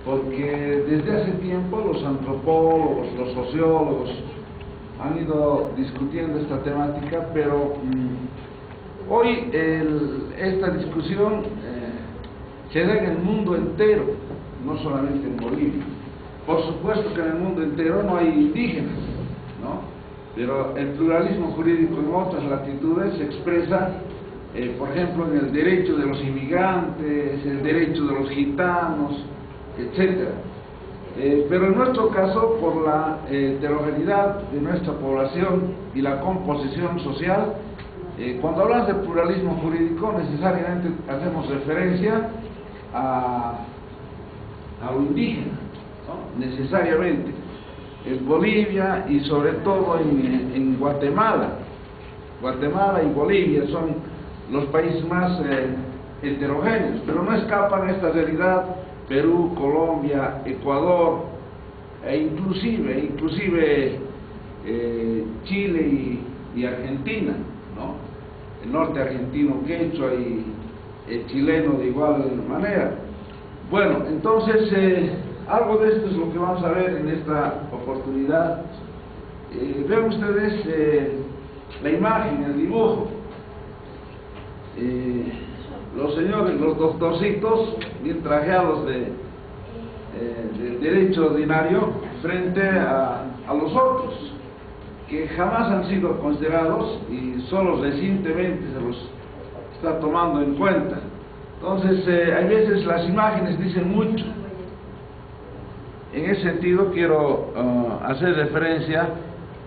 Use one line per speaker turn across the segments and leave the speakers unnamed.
porque desde hace tiempo los antropólogos, los sociólogos han ido discutiendo esta temática, pero hoy esta discusión se da en el mundo entero, no solamente en Bolivia. Por supuesto que en el mundo entero no hay indígenas, ¿no? Pero el pluralismo jurídico en otras latitudes se expresa, por ejemplo, en el derecho de los inmigrantes, el derecho de los gitanos, etc. Pero en nuestro caso, por la heterogeneidad de nuestra población y la composición social, cuando hablamos de pluralismo jurídico, necesariamente hacemos referencia a lo indígena, ¿no? Necesariamente. En Bolivia y sobre todo en Guatemala. Guatemala y Bolivia son los países más heterogéneos, pero no escapan a esta realidad Perú, Colombia, Ecuador, inclusive Chile y Argentina, ¿no? El norte argentino quechua y el chileno de igual manera. Bueno, entonces algo de esto es lo que vamos a ver en esta oportunidad. Vean ustedes la imagen, el dibujo. Los señores, los doctorcitos, bien trajeados del derecho ordinario frente a los otros, que jamás han sido considerados y solo recientemente se los está tomando en cuenta. Entonces, hay veces las imágenes dicen mucho. En ese sentido quiero hacer referencia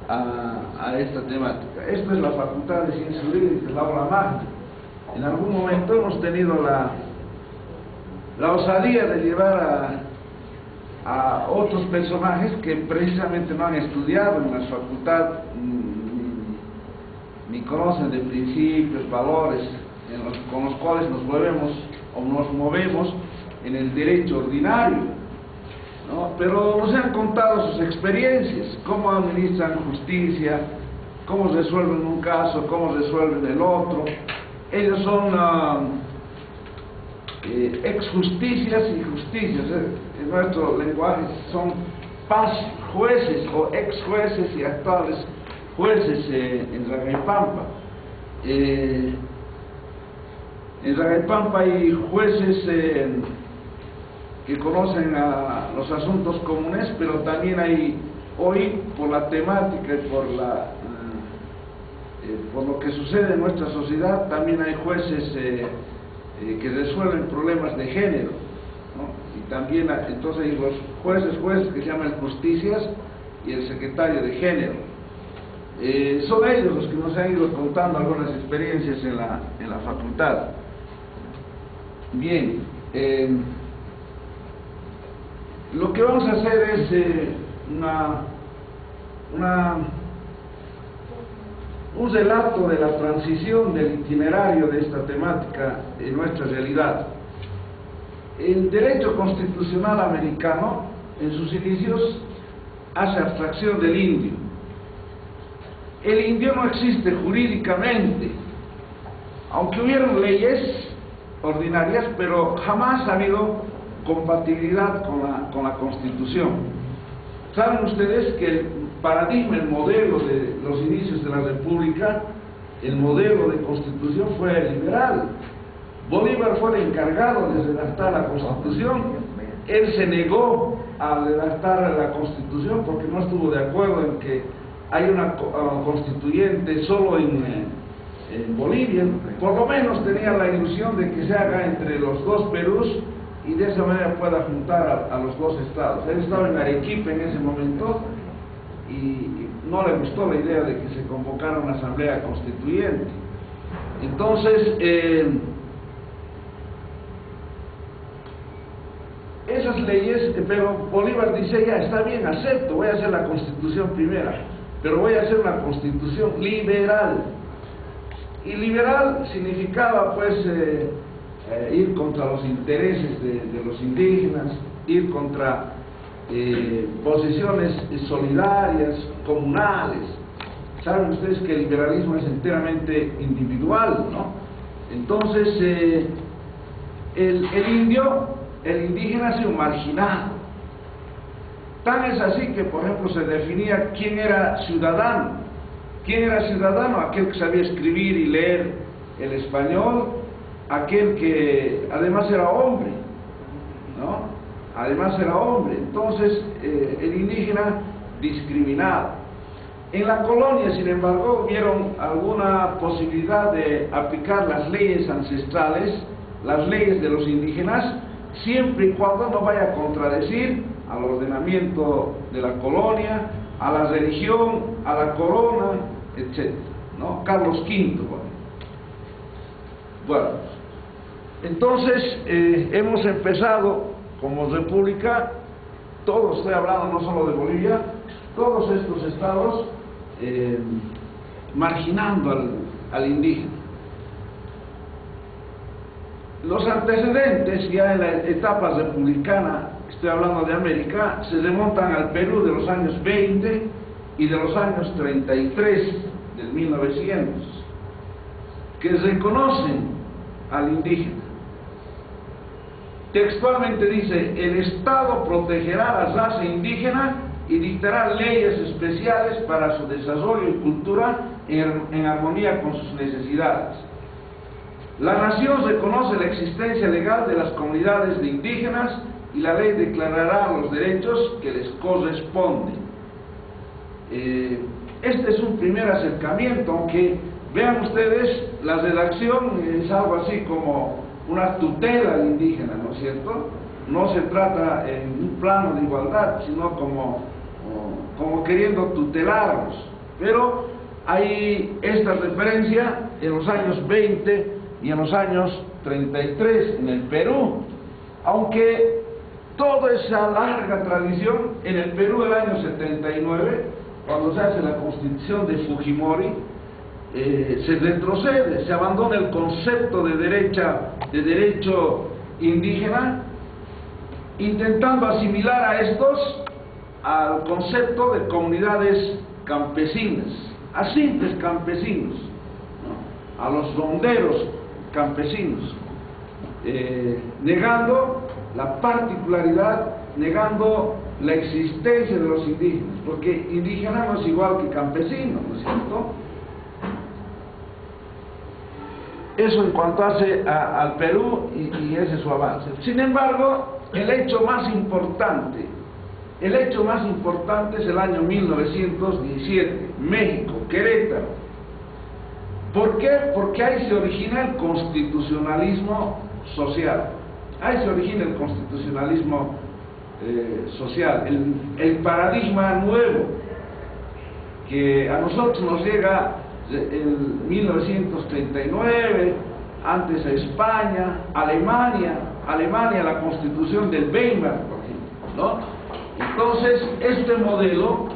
a esta temática. Esto es la Facultad de Ciencias Jurídicas, la aula magna. En algún momento hemos tenido la osadía de llevar a otros personajes que precisamente no han estudiado en la facultad, ni conocen de principios, valores con los cuales nos movemos en el derecho ordinario, ¿no? Pero nos han contado sus experiencias, cómo administran justicia, cómo resuelven un caso, cómo resuelven el otro. Ellos son ex-justicias y justicias. En nuestro lenguaje son jueces o ex-jueces y actuales jueces en Ragaypampa. En Ragaypampa hay jueces que conocen los asuntos comunes, pero también hay hoy, por la temática y por lo que sucede en nuestra sociedad, también hay jueces que resuelven problemas de género, ¿no? Y también entonces hay los jueces que se llaman justicias y el secretario de género. Son ellos los que nos han ido contando algunas experiencias en la facultad. Bien, lo que vamos a hacer es un relato de la transición del itinerario de esta temática en nuestra realidad. El derecho constitucional americano, en sus inicios, hace abstracción del indio. El indio no existe jurídicamente, aunque hubieron leyes ordinarias, pero jamás ha habido compatibilidad con la Constitución. Saben ustedes que el paradigma, el modelo de los inicios de la República, el modelo de Constitución fue liberal. Bolívar fue el encargado de redactar la Constitución. Él se negó a redactar la Constitución porque no estuvo de acuerdo en que hay una constituyente solo en Bolivia. Por lo menos tenía la ilusión de que se haga entre los dos Perús y de esa manera pueda juntar a los dos estados. Él estaba en Arequipa en ese momento y no le gustó la idea de que se convocara una asamblea constituyente. Entonces, esas leyes, pero Bolívar dice: ya está bien, acepto, voy a hacer la constitución primera, pero voy a hacer una constitución liberal. Y liberal significaba pues ir contra los intereses de los indígenas, ir contra posiciones solidarias, comunales. Saben ustedes que el liberalismo es enteramente individual, ¿no? Entonces el indio el indígena ha sido marginado. Tan es así que, por ejemplo, se definía quién era ciudadano. ¿Quién era ciudadano? Aquel que sabía escribir y leer el español, aquel que además era hombre, ¿no? Además era hombre. Entonces, el indígena discriminado. En la colonia, sin embargo, vieron alguna posibilidad de aplicar las leyes ancestrales, las leyes de los indígenas, siempre y cuando no vaya a contradecir al ordenamiento de la colonia, a la religión, a la corona, etc., ¿no? Carlos V. Bueno, entonces hemos empezado como república, todos, estoy hablando no solo de Bolivia, todos estos estados marginando al indígena. Los antecedentes ya en la etapa republicana, estoy hablando de América, se remontan al Perú de los años 20 y de los años 33 del 1900, que reconocen al indígena. Textualmente dice: el Estado protegerá a la raza indígena y dictará leyes especiales para su desarrollo y cultura en armonía con sus necesidades. La nación reconoce la existencia legal de las comunidades de indígenas y la ley declarará los derechos que les corresponden. Este es un primer acercamiento, aunque vean ustedes, la redacción es algo así como una tutela al indígena, ¿no es cierto? No se trata en un plano de igualdad, sino como queriendo tutelarlos. Pero hay esta referencia en los años 20 y en los años 33 en el Perú, aunque toda esa larga tradición en el Perú del año 79, cuando se hace la constitución de Fujimori, se retrocede, se abandona el concepto de derecho indígena, intentando asimilar a estos al concepto de comunidades campesinas, a simples campesinos, ¿no? A los ronderos campesinos, negando la particularidad, negando la existencia de los indígenas, porque indígena no es igual que campesino, ¿no es cierto? Eso en cuanto hace al Perú y ese es su avance. Sin embargo, el hecho más importante es el año 1917, México, Querétaro. ¿Por qué? Porque ahí se origina el constitucionalismo social. Ahí se origina el constitucionalismo social, el paradigma nuevo que a nosotros nos llega en 1939, antes a España, Alemania, la constitución del Weimar, por ejemplo, ¿no? Entonces, este modelo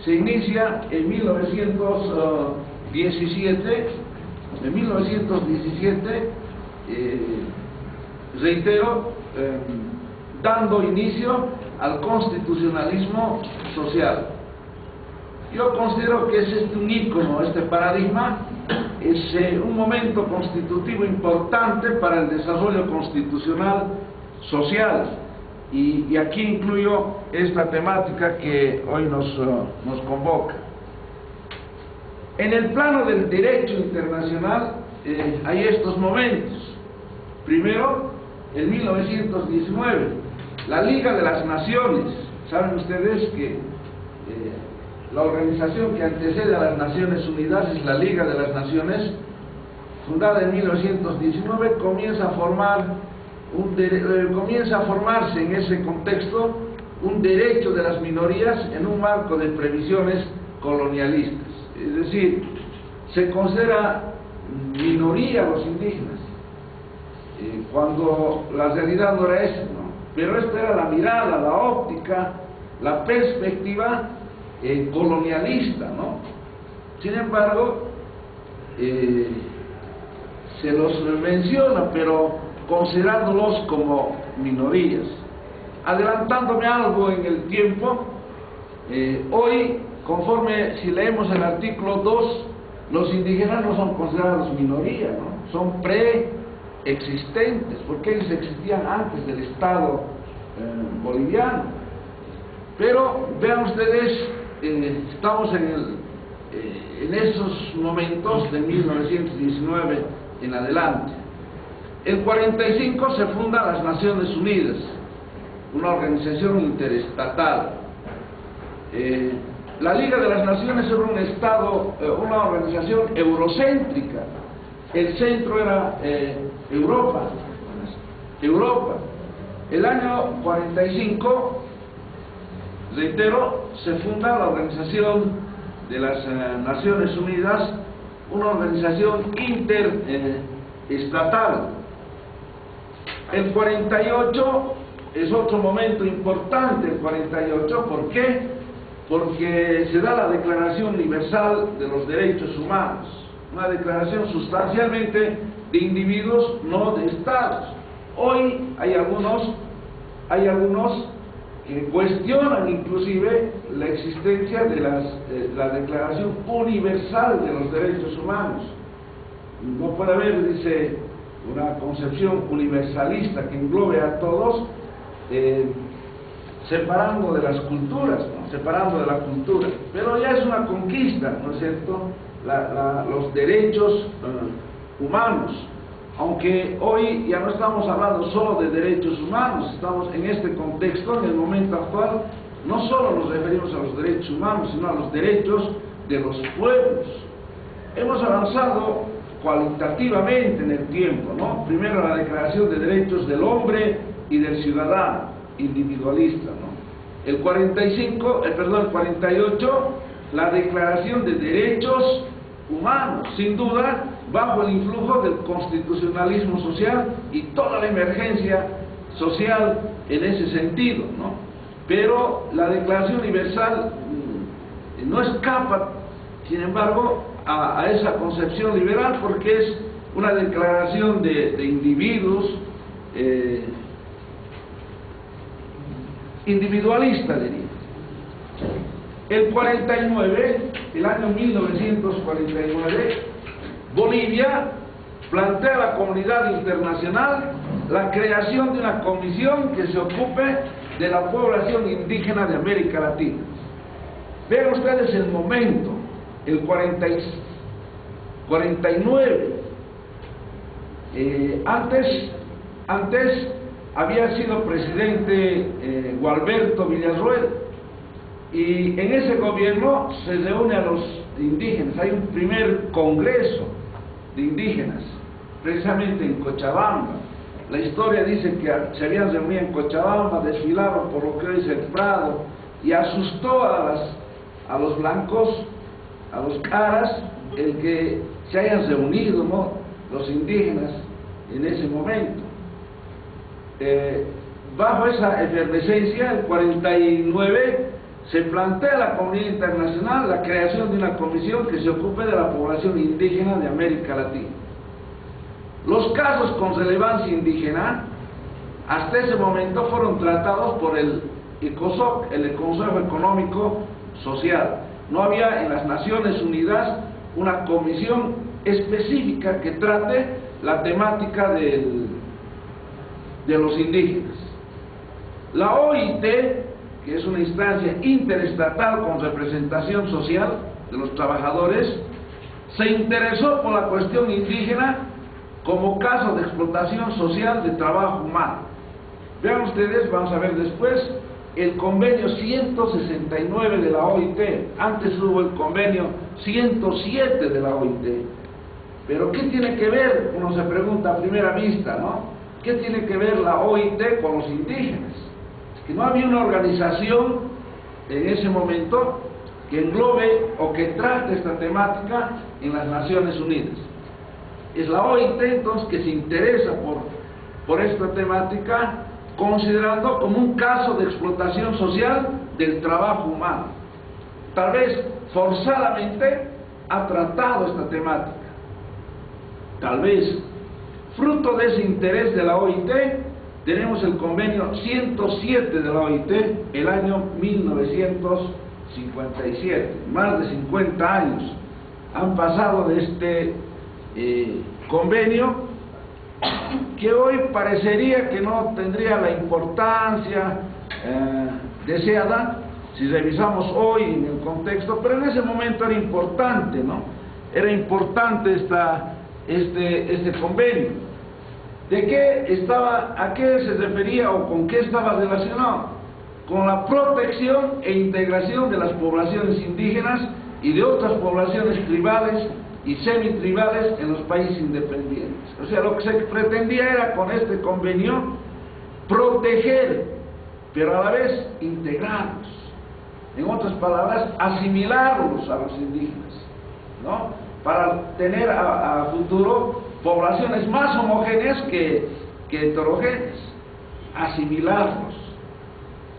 se inicia en 1917, reitero, dando inicio al constitucionalismo social. Yo considero que es un ícono, este paradigma, es un momento constitutivo importante para el desarrollo constitucional social, y aquí incluyo esta temática que hoy nos convoca. En el plano del derecho internacional hay estos momentos. Primero, en 1919, la Liga de las Naciones. Saben ustedes que la organización que antecede a las Naciones Unidas es la Liga de las Naciones, fundada en 1919, comienza a formarse en ese contexto un derecho de las minorías en un marco de previsiones colonialistas. Es decir, se considera minoría a los indígenas, cuando la realidad no era esa, ¿no? Pero esta era la mirada, la óptica, la perspectiva colonialista, ¿no? Sin embargo, se los menciona, pero considerándolos como minorías. Adelantándome algo en el tiempo, hoy, conforme si leemos el artículo 2, los indígenas no son considerados minoría, ¿no? Son existentes, porque ellos existían antes del Estado boliviano. Pero vean ustedes, estamos en esos momentos de 1919 en adelante. En 45 se fundan las Naciones Unidas, una organización interestatal. La Liga de las Naciones era un estado, una organización eurocéntrica. El centro era Europa. El año 45, reitero, se funda la Organización de las Naciones Unidas, una organización interestatal. El 48 es otro momento importante, el 48, ¿por qué? Porque se da la Declaración Universal de los Derechos Humanos, una declaración sustancialmente de individuos, no de estados. Hoy hay algunos que cuestionan inclusive la existencia de la Declaración Universal de los Derechos Humanos. No puede haber, dice, una concepción universalista que englobe a todos, separando de las culturas, ¿no? Separando de la cultura. Pero ya es una conquista, ¿no es cierto?, los derechos humanos. Aunque hoy ya no estamos hablando solo de derechos humanos, estamos en este contexto, en el momento actual, no solo nos referimos a los derechos humanos, sino a los derechos de los pueblos. Hemos avanzado cualitativamente en el tiempo, ¿no? Primero la Declaración de Derechos del Hombre y del Ciudadano, individualista, ¿no? El 48, la Declaración de Derechos Humanos, sin duda, bajo el influjo del constitucionalismo social y toda la emergencia social en ese sentido, ¿no? Pero la Declaración Universal no escapa, sin embargo, a esa concepción liberal, porque es una declaración de individuos, individualista, diría. El 49, el año 1949, Bolivia plantea a la comunidad internacional la creación de una comisión que se ocupe de la población indígena de América Latina. Vean ustedes el momento, el 49. Antes había sido presidente Gualberto Villarroel, y en ese gobierno se reúne a los indígenas. Hay un primer congreso de indígenas, precisamente en Cochabamba. La historia dice que se habían reunido en Cochabamba, desfilaron por lo que hoy es el Prado, y asustó a los blancos, a los caras, el que se hayan reunido, ¿no?, los indígenas en ese momento. Bajo esa efervescencia, el 49, se plantea a la comunidad internacional la creación de una comisión que se ocupe de la población indígena de América Latina. Los casos con relevancia indígena hasta ese momento fueron tratados por el ECOSOC, el Consejo Económico Social. No había en las Naciones Unidas una comisión específica que trate la temática de los indígenas. La OIT, que es una instancia interestatal con representación social de los trabajadores, se interesó por la cuestión indígena como caso de explotación social de trabajo humano. Vean ustedes, vamos a ver después, el convenio 169 de la OIT. Antes hubo el convenio 107 de la OIT. Pero ¿qué tiene que ver? Uno se pregunta a primera vista, ¿no? ¿Qué tiene que ver la OIT con los indígenas? Que no había una organización en ese momento que englobe o que trate esta temática en las Naciones Unidas. Es la OIT entonces que se interesa por esta temática, considerando como un caso de explotación social del trabajo humano. Tal vez forzadamente ha tratado esta temática. Tal vez, fruto de ese interés de la OIT, tenemos el convenio 107 de la OIT, el año 1957. Más de 50 años han pasado de este convenio, que hoy parecería que no tendría la importancia deseada si revisamos hoy en el contexto, pero en ese momento era importante, ¿no? Era importante este convenio. ¿A qué se refería o con qué estaba relacionado? Con la protección e integración de las poblaciones indígenas y de otras poblaciones tribales y semitribales en los países independientes. O sea, lo que se pretendía era con este convenio proteger, pero a la vez integrarlos. En otras palabras, asimilarlos a los indígenas, ¿no? Para tener a futuro poblaciones más homogéneas que heterogéneas. Asimilarlos,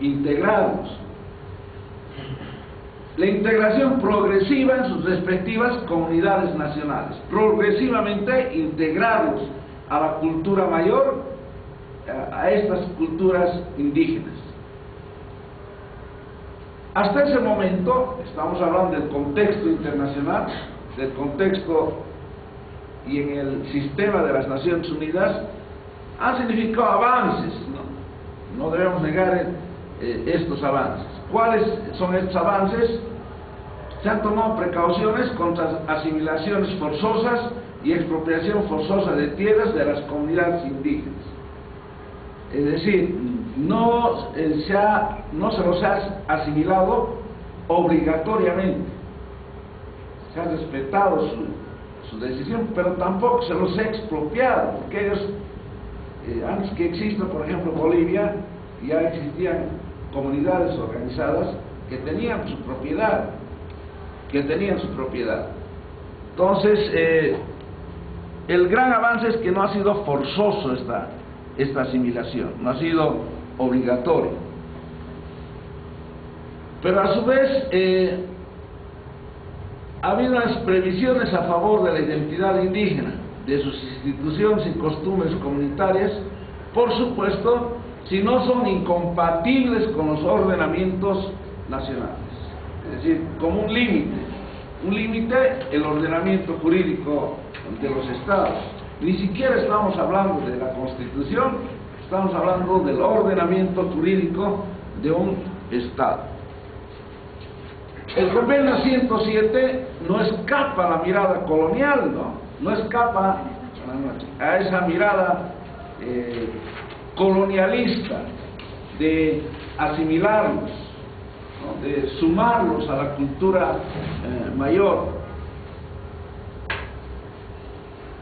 integrarlos. La integración progresiva en sus respectivas comunidades nacionales, progresivamente integrarlos a la cultura mayor, a estas culturas indígenas. Hasta ese momento, estamos hablando del contexto internacional, del contexto y en el sistema de las Naciones Unidas, han significado avances, no debemos negar estos avances. ¿Cuáles son estos avances? Se han tomado precauciones contra asimilaciones forzosas y expropiación forzosa de tierras de las comunidades indígenas. Es decir, no se los ha asimilado obligatoriamente, se ha respetado su decisión, pero tampoco se los ha expropiado, porque ellos, antes que exista, por ejemplo, Bolivia, ya existían comunidades organizadas que tenían su propiedad, Entonces, el gran avance es que no ha sido forzoso esta asimilación, no ha sido obligatorio. Pero a su vez, ha habido unas previsiones a favor de la identidad indígena, de sus instituciones y costumbres comunitarias, por supuesto, si no son incompatibles con los ordenamientos nacionales. Es decir, como un límite el ordenamiento jurídico de los estados. Ni siquiera estamos hablando de la Constitución, estamos hablando del ordenamiento jurídico de un estado. El convenio 107 no escapa a la mirada colonial, no escapa a esa mirada colonialista de asimilarlos, ¿no? De sumarlos a la cultura mayor.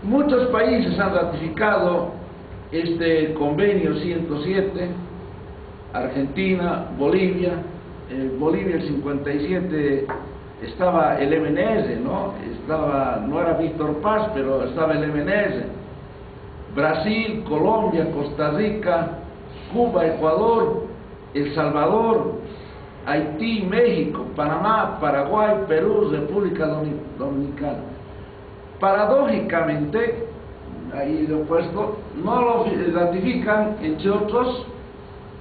Muchos países han ratificado este convenio 107, Argentina, Bolivia. Bolivia el 57 estaba el MNS, no era Víctor Paz, pero estaba el MNS. Brasil, Colombia, Costa Rica, Cuba, Ecuador, El Salvador, Haití, México, Panamá, Paraguay, Perú, República Dominicana. Paradójicamente, ahí lo he puesto, no lo ratifican, entre otros,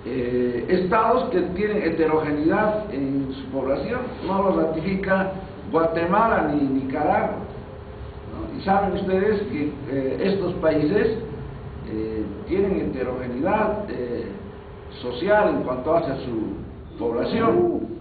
estados que tienen heterogeneidad en su población. No lo ratifica Guatemala ni Nicaragua, ¿no? Y saben ustedes que estos países tienen heterogeneidad social en cuanto a su población.